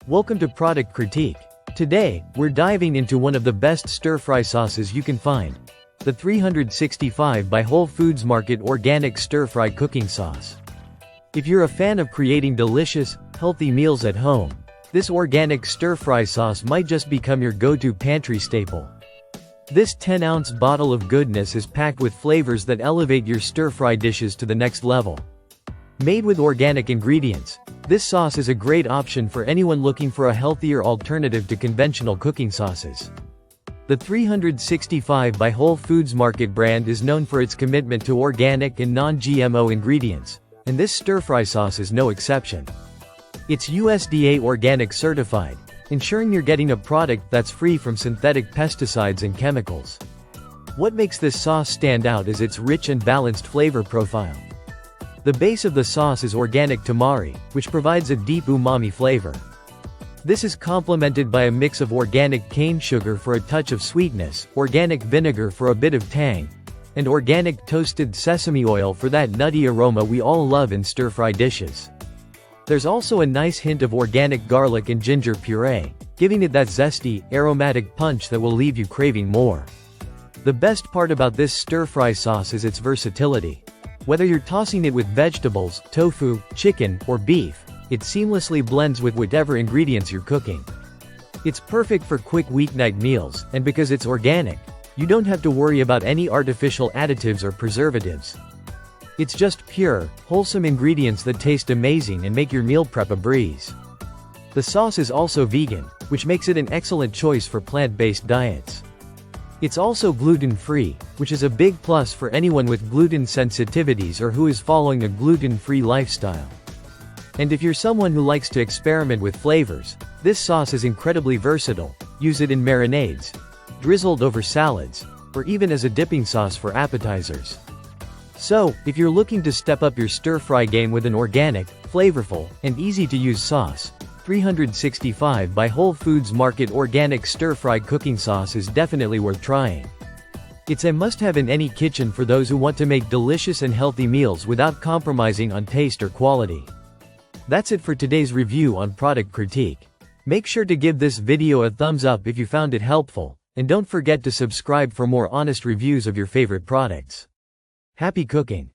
Welcome to Product Critique. Today, we're diving into one of the best stir-fry sauces you can find. The 365 by Whole Foods Market Organic Stir-Fry Cooking Sauce. If you're a fan of creating delicious, healthy meals at home, this organic stir-fry sauce might just become your go-to pantry staple. This 10-ounce bottle of goodness is packed with flavors that elevate your stir-fry dishes to the next level. Made with organic ingredients, this sauce is a great option for anyone looking for a healthier alternative to conventional cooking sauces. The 365 by Whole Foods Market brand is known for its commitment to organic and non-GMO ingredients, and this stir-fry sauce is no exception. It's USDA organic certified, ensuring you're getting a product that's free from synthetic pesticides and chemicals. What makes this sauce stand out is its rich and balanced flavor profile. The base of the sauce is organic tamari, which provides a deep umami flavor. This is complemented by a mix of organic cane sugar for a touch of sweetness, organic vinegar for a bit of tang, and organic toasted sesame oil for that nutty aroma we all love in stir-fry dishes. There's also a nice hint of organic garlic and ginger puree, giving it that zesty, aromatic punch that will leave you craving more. The best part about this stir-fry sauce is its versatility. Whether you're tossing it with vegetables, tofu, chicken, or beef, it seamlessly blends with whatever ingredients you're cooking. It's perfect for quick weeknight meals, and because it's organic, you don't have to worry about any artificial additives or preservatives. It's just pure, wholesome ingredients that taste amazing and make your meal prep a breeze. The sauce is also vegan, which makes it an excellent choice for plant-based diets. It's also gluten-free, which is a big plus for anyone with gluten sensitivities or who is following a gluten-free lifestyle. And if you're someone who likes to experiment with flavors, this sauce is incredibly versatile. Use it in marinades, drizzled over salads, or even as a dipping sauce for appetizers. So, if you're looking to step up your stir-fry game with an organic, flavorful, and easy-to-use sauce, 365 by Whole Foods Market Organic Stir-Fry Cooking Sauce is definitely worth trying. It's a must-have in any kitchen for those who want to make delicious and healthy meals without compromising on taste or quality. That's it for today's review on Product Critique. Make sure to give this video a thumbs up if you found it helpful, and don't forget to subscribe for more honest reviews of your favorite products. Happy cooking!